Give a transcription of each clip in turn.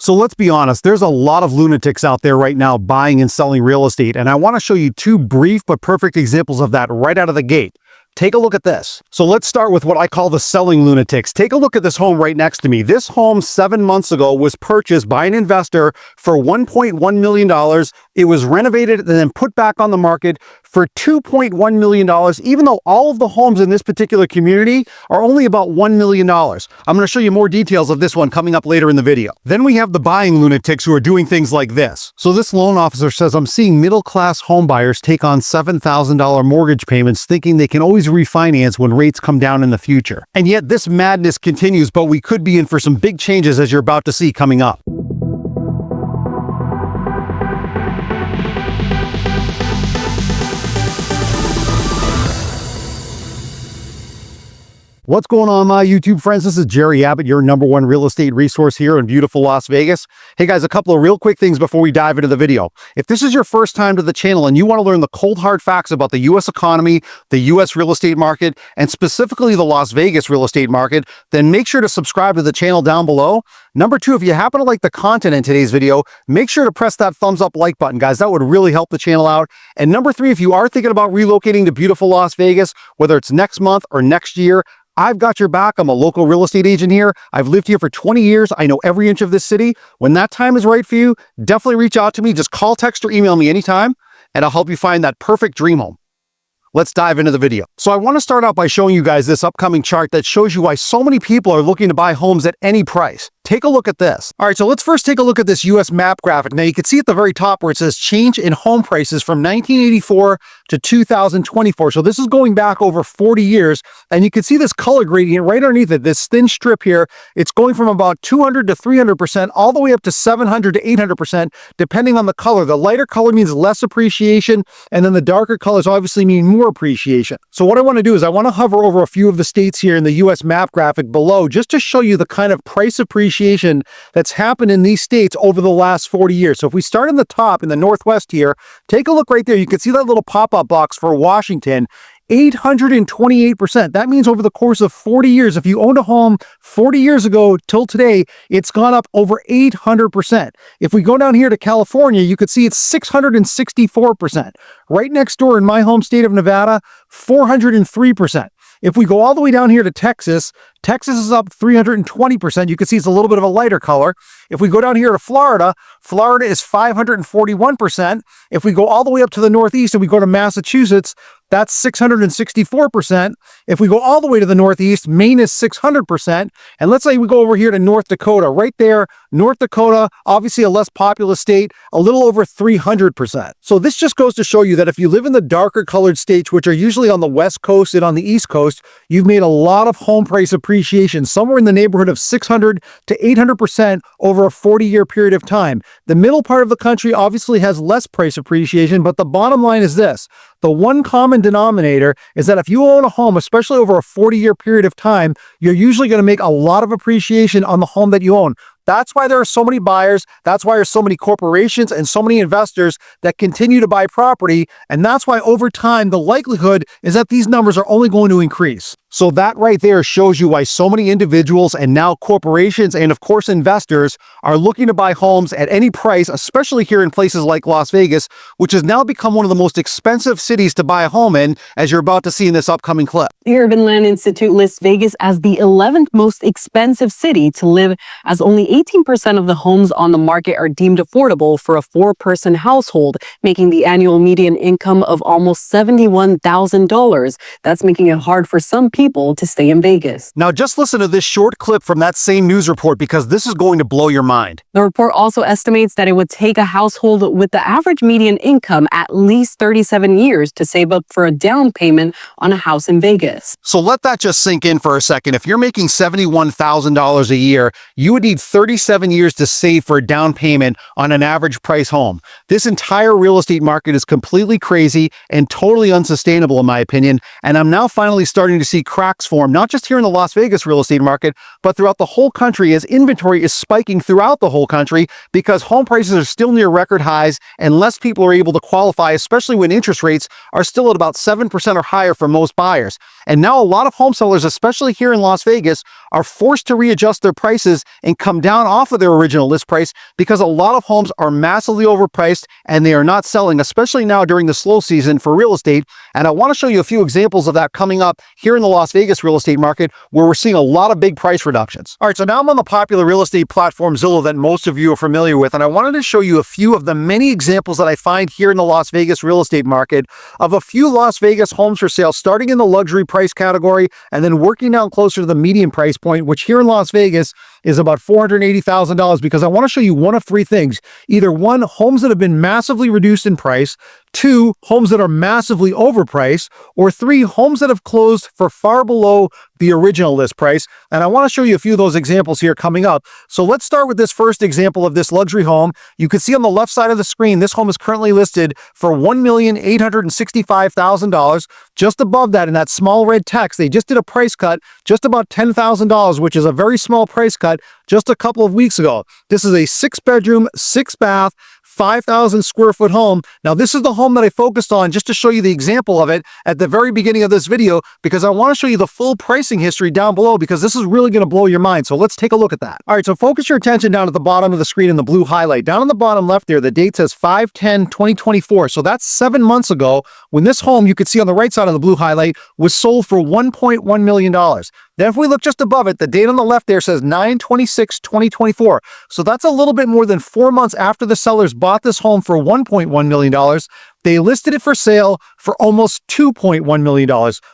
So let's be honest, there's a lot of lunatics out there right now buying and selling real estate, and I want to show you two brief but perfect examples of that right out of the gate. Take a look at this. So let's start with what I call the selling lunatics. Take a look at this home right next to me. This home 7 months ago was purchased by an investor for $1.1 million. It was renovated and then put back on the market for $2.1 million, even though all of the homes in this particular community are only about $1 million. I'm going to show you more details of this one coming up later in the video. Then we have the buying lunatics who are doing things like this. So this loan officer says, I'm seeing middle-class home buyers take on $7,000 mortgage payments thinking they can always refinance when rates come down in the future. And yet this madness continues, but we could be in for some big changes as you're about to see coming up. What's going on, my YouTube friends? This is Jerry Abbott, your #1 real estate resource here in beautiful Las Vegas. Hey guys, a couple of real quick things before we dive into the video. If this is your first time to the channel and you want to learn the cold hard facts about the US economy, the US real estate market, and specifically the Las Vegas real estate market, then make sure to subscribe to the channel down below. Number two, if you happen to like the content in today's video, make sure to press that thumbs up like button, guys. That would really help the channel out. And number three, if you are thinking about relocating to beautiful Las Vegas, whether it's next month or next year, I've got your back. I'm a local real estate agent here. I've lived here for 20 years. I know every inch of this city. When that time is right for you, definitely reach out to me. Just call, text, or email me anytime, and I'll help you find that perfect dream home. Let's dive into the video. So I want to start out by showing you guys this upcoming chart that shows you why so many people are looking to buy homes at any price. Take a look at this. All right, so let's first take a look at this US map graphic. Now you can see at the very top where it says change in home prices from 1984 to 2024. So this is going back over 40 years, and you can see this color gradient right underneath it, this thin strip here. It's going from about 200 to 300%, all the way up to 700 to 800%, depending on the color. The lighter color means less appreciation, and then the darker colors obviously mean more appreciation. So what I want to do is I want to hover over a few of the states here in the US map graphic below, just to show you the kind of price appreciation that's happened in these states over the last 40 years. So if we start in the top in the Northwest here, take a look right there. You can see that little pop-up box for Washington. 828%. That means over the course of 40 years, if you owned a home 40 years ago till today, it's gone up over 800%. If we go down here to California, you could see it's 664%. Right next door in my home state of Nevada, 403%. If we go all the way down here to Texas, Texas is up 320%. You can see it's a little bit of a lighter color. If we go down here to Florida, Florida is 541%. If we go all the way up to the Northeast and we go to Massachusetts, that's 664%. If we go all the way to the Northeast, Maine is 600%. And let's say we go over here to North Dakota. Right there, North Dakota, obviously a less populous state, a little over 300%. So this just goes to show you that if you live in the darker colored states, which are usually on the West Coast and on the East Coast, you've made a lot of home price appreciation, somewhere in the neighborhood of 600 to 800% over a 40-year period of time. The middle part of the country obviously has less price appreciation, but the bottom line is this. The one common denominator is that if you own a home, especially over a 40-year period of time, you're usually going to make a lot of appreciation on the home that you own. That's why there are so many buyers. That's why there's so many corporations and so many investors that continue to buy property. And that's why over time, the likelihood is that these numbers are only going to increase. So that right there shows you why so many individuals and now corporations and of course investors are looking to buy homes at any price, especially here in places like Las Vegas, which has now become one of the most expensive cities to buy a home in, as you're about to see in this upcoming clip. The Urban Land Institute lists Vegas as the 11th most expensive city to live, as only 18% of the homes on the market are deemed affordable for a 4-person household, making the annual median income of almost $71,000. That's making it hard for some people to stay in Vegas. Now just listen to this short clip from that same news report, because this is going to blow your mind. The report also estimates that it would take a household with the average median income at least 37 years to save up for a down payment on a house in Vegas. So let that just sink in for a second. If you're making $71,000 a year, you would need 37 years to save for a down payment on an average price home. This entire real estate market is completely crazy and totally unsustainable in my opinion, and I'm now finally starting to see cracks form, not just here in the Las Vegas real estate market, but throughout the whole country, as inventory is spiking throughout the whole country because home prices are still near record highs and less people are able to qualify, especially when interest rates are still at about 7% or higher for most buyers. And now a lot of home sellers, especially here in Las Vegas, are forced to readjust their prices and come down off of their original list price because a lot of homes are massively overpriced and they are not selling, especially now during the slow season for real estate. And I want to show you a few examples of that coming up here in the Las Vegas real estate market where we're seeing a lot of big price reductions. All right, so now I'm on the popular real estate platform Zillow that most of you are familiar with, and I wanted to show you a few of the many examples that I find here in the Las Vegas real estate market of a few Las Vegas homes for sale starting in the luxury price category and then working down closer to the median price point, which here in Las Vegas is about $480,000, because I want to show you one of three things. Either one, homes that have been massively reduced in price; two, homes that are massively overpriced; or three, homes that have closed for far below the original list price. And I want to show you a few of those examples here coming up. So let's start with this first example of this luxury home. You can see on the left side of the screen, this home is currently listed for $1,865,000. Just above that, in that small red text, they just did a price cut, just about $10,000, which is a very small price cut just a couple of weeks ago. This is a 6-bedroom, 6-bath, 5,000 square foot home. Now, this is the home that I focused on just to show you the example of it at the very beginning of this video, because I want to show you the full pricing history down below, because this is really going to blow your mind. So let's take a look at that. All right, so focus your attention down at the bottom of the screen in the blue highlight. Down on the bottom left there, the date says 5/10/2024. So that's 7 months ago when this home, you could see on the right side of the blue highlight, was sold for $1.1 million. Then if we look just above it, the date on the left there says 9/26/2024. So that's a little bit more than 4 months after the sellers bought this home for $1.1 million. They listed it for sale for almost $2.1 million.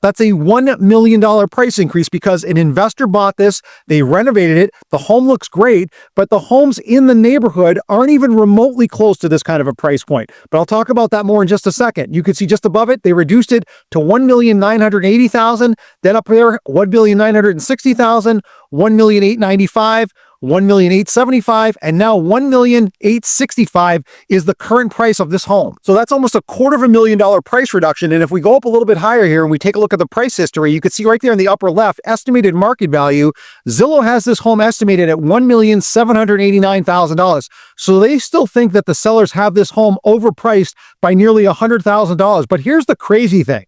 That's a $1 million price increase because an investor bought this, they renovated it, the home looks great, but the homes in the neighborhood aren't even remotely close to this kind of a price point. But I'll talk about that more in just a second. You can see just above it, they reduced it to $1,980,000, then up there, $1,960,000, $1,895,000, $1,875,000, and now $1,865,000 is the current price of this home. So that's almost $250,000 price reduction. And if we go up a little bit higher here and we take a look at the price history, you can see right there in the upper left, estimated market value. Zillow has this home estimated at $1,789,000. So they still think that the sellers have this home overpriced by nearly $100,000. But here's the crazy thing,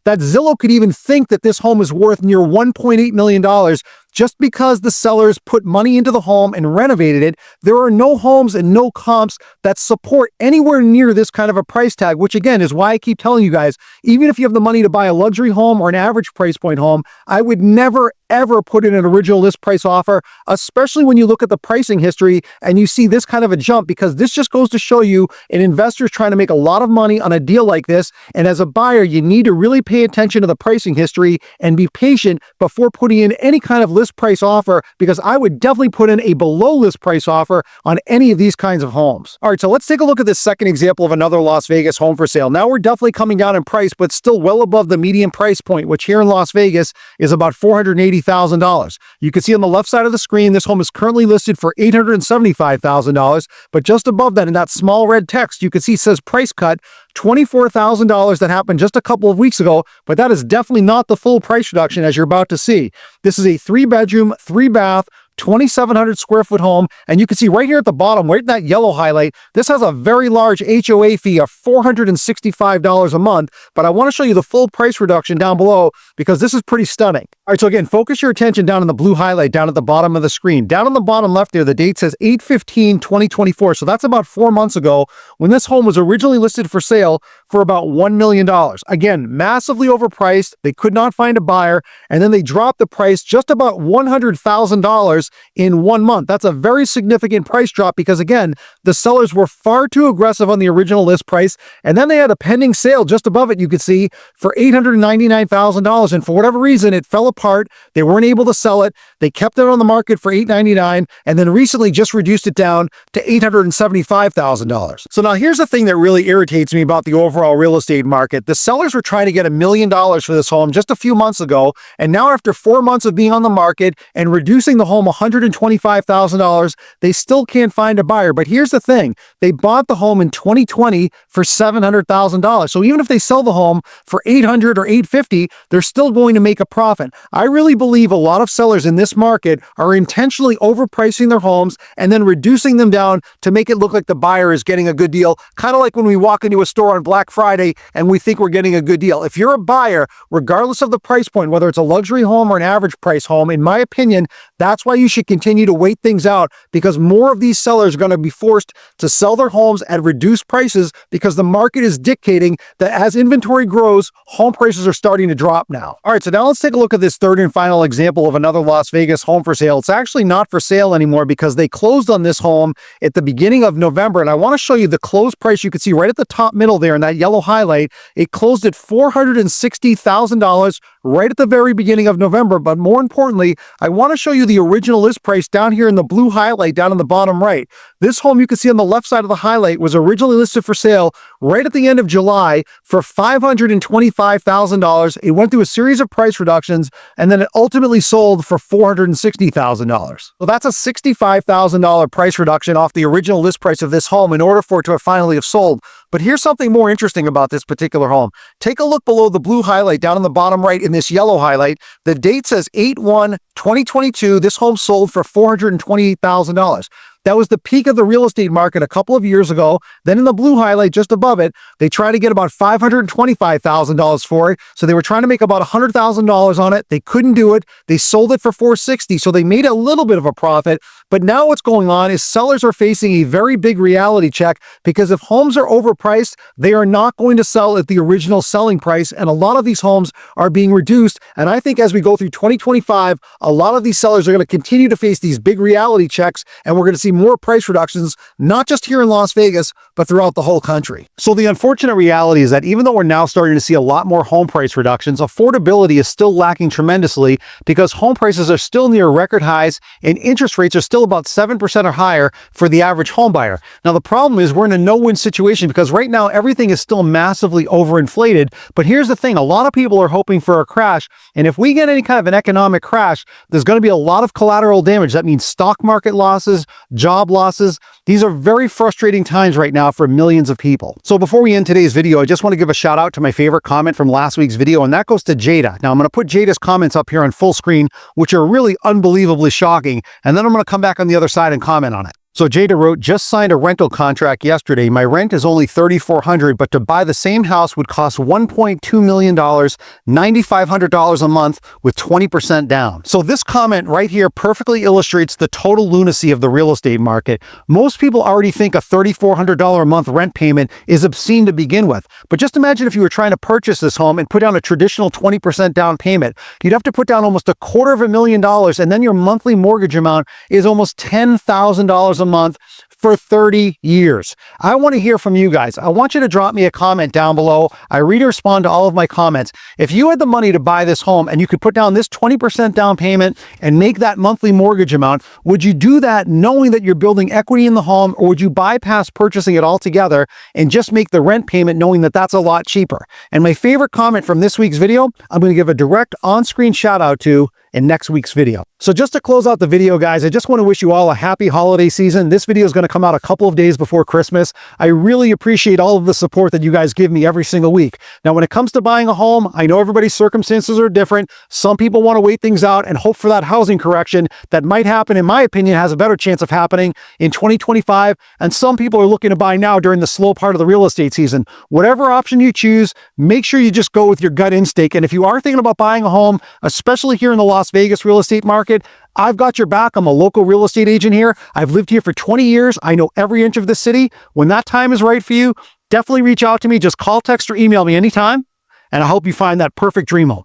that Zillow could even think that this home is worth near $1.8 million just because the sellers put money into the home and renovated it. There are no homes and no comps that support anywhere near this kind of a price tag, which again is why I keep telling you guys, even if you have the money to buy a luxury home or an average price point home, I would never ever put in an original list price offer, especially when you look at the pricing history and you see this kind of a jump, because this just goes to show you an investor's trying to make a lot of money on a deal like this. And as a buyer, you need to really pay attention to the pricing history and be patient before putting in any kind of list price offer, because I would definitely put in a below list price offer on any of these kinds of homes. All right, so let's take a look at this second example of another Las Vegas home for sale. Now we're definitely coming down in price, but still well above the median price point, which here in Las Vegas is about $480,000. You can see on the left side of the screen, this home is currently listed for $875,000, but just above that in that small red text, you can see says price cut, $24,000 that happened just a couple of weeks ago, but that is definitely not the full price reduction as you're about to see. This is a 3-bedroom, 3-bath, 2,700 square foot home. And you can see right here at the bottom, right in that yellow highlight, this has a very large HOA fee of $465 a month. But I want to show you the full price reduction down below because this is pretty stunning. All right, so again, focus your attention down in the blue highlight down at the bottom of the screen. Down on the bottom left there, the date says 8/15/2024. So that's about 4 months ago when this home was originally listed for sale for about $1 million. Again, massively overpriced. They could not find a buyer. And then they dropped the price just about $100,000 in 1 month. That's a very significant price drop because, again, the sellers were far too aggressive on the original list price. And then they had a pending sale just above it, you could see, for $899,000. And for whatever reason, it fell apart. They weren't able to sell it. They kept it on the market for $899,000 and then recently just reduced it down to $875,000. So now here's the thing that really irritates me about the overall real estate market. The sellers were trying to get $1 million for this home just a few months ago. And now after 4 months of being on the market and reducing the home $125,000, they still can't find a buyer. But here's the thing. They bought the home in 2020 for $700,000. So even if they sell the home for $800,000 or $850,000, they're still going to make a profit. I really believe a lot of sellers in this market are intentionally overpricing their homes and then reducing them down to make it look like the buyer is getting a good deal. Kind of like when we walk into a store on Black Friday and we think we're getting a good deal. If you're a buyer, regardless of the price point, whether it's a luxury home or an average price home, in my opinion, that's why you should continue to wait things out, because more of these sellers are going to be forced to sell their homes at reduced prices because the market is dictating that as inventory grows, home prices are starting to drop now. All right, so now let's take a look at this third and final example of another Las Vegas home for sale. It's actually not for sale anymore because they closed on this home at the beginning of November, and I want to show you the close price. You can see right at the top middle there in that yellow highlight, it closed at $460,000 right at the very beginning of November. But more importantly, I want to show you the original list price down here in the blue highlight down in the bottom right. This home, you can see on the left side of the highlight, was originally listed for sale right at the end of July for $525,000. It went through a series of price reductions, and then it ultimately sold for $460,000. So that's a $65,000 price reduction off the original list price of this home in order for it to have finally have sold. But here's something more interesting about this particular home. Take a look below the blue highlight down on the bottom right in this yellow highlight. The date says 8/1/2022. This home sold for $428,000. That was the peak of the real estate market a couple of years ago. Then in the blue highlight just above it, they tried to get about $525,000 for it. So they were trying to make about $100,000 on it. They couldn't do it. They sold it for $460,000. So they made a little bit of a profit. But now what's going on is sellers are facing a very big reality check, because if homes are overpriced, they are not going to sell at the original selling price. And a lot of these homes are being reduced. And I think as we go through 2025, a lot of these sellers are going to continue to face these big reality checks, and we're going to see more price reductions, not just here in Las Vegas, but throughout the whole country. So the unfortunate reality is that even though we're now starting to see a lot more home price reductions, affordability is still lacking tremendously because home prices are still near record highs and interest rates are still about 7% or higher for the average home buyer. Now, the problem is we're in a no-win situation because right now everything is still massively overinflated. But here's the thing, a lot of people are hoping for a crash. And if we get any kind of an economic crash, there's going to be a lot of collateral damage. That means stock market losses, job losses. These are very frustrating times right now for millions of people. So before we end today's video, I just want to give a shout out to my favorite comment from last week's video, and that goes to Jada. Now I'm going to put Jada's comments up here on full screen, which are really unbelievably shocking, and then I'm going to come back on the other side and comment on it. So Jada wrote, just signed a rental contract yesterday. My rent is only $3,400, but to buy the same house would cost $1.2 million, $9,500 a month with 20% down. So this comment right here perfectly illustrates the total lunacy of the real estate market. Most people already think a $3,400 a month rent payment is obscene to begin with. But just imagine if you were trying to purchase this home and put down a traditional 20% down payment. You'd have to put down almost $250,000, and then your monthly mortgage amount is almost $10,000 a month for 30 years. I want to hear from you guys. I want you to drop me a comment down below. I read and respond to all of my comments. If you had the money to buy this home and you could put down this 20% down payment and make that monthly mortgage amount, would you do that knowing that you're building equity in the home, or would you bypass purchasing it altogether and just make the rent payment knowing that that's a lot cheaper? And my favorite comment from this week's video, I'm going to give a direct on-screen shout out to in next week's video. So just to close out the video, guys, I just want to wish you all a happy holiday season. This video is going to come out a couple of days before Christmas. I really appreciate all of the support that you guys give me every single week. Now, when it comes to buying a home, I know everybody's circumstances are different. Some people want to wait things out and hope for that housing correction that might happen, in my opinion, has a better chance of happening in 2025. And some people are looking to buy now during the slow part of the real estate season. Whatever option you choose, make sure you just go with your gut instinct. And if you are thinking about buying a home, especially here in the Las Vegas real estate market, I've got your back. I'm a local real estate agent here. I've lived here for 20 years. I know every inch of the city. When that time is right for you, definitely reach out to me. Just call, text, or email me anytime. And I hope you find that perfect dream home.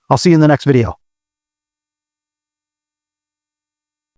I'll see you in the next video.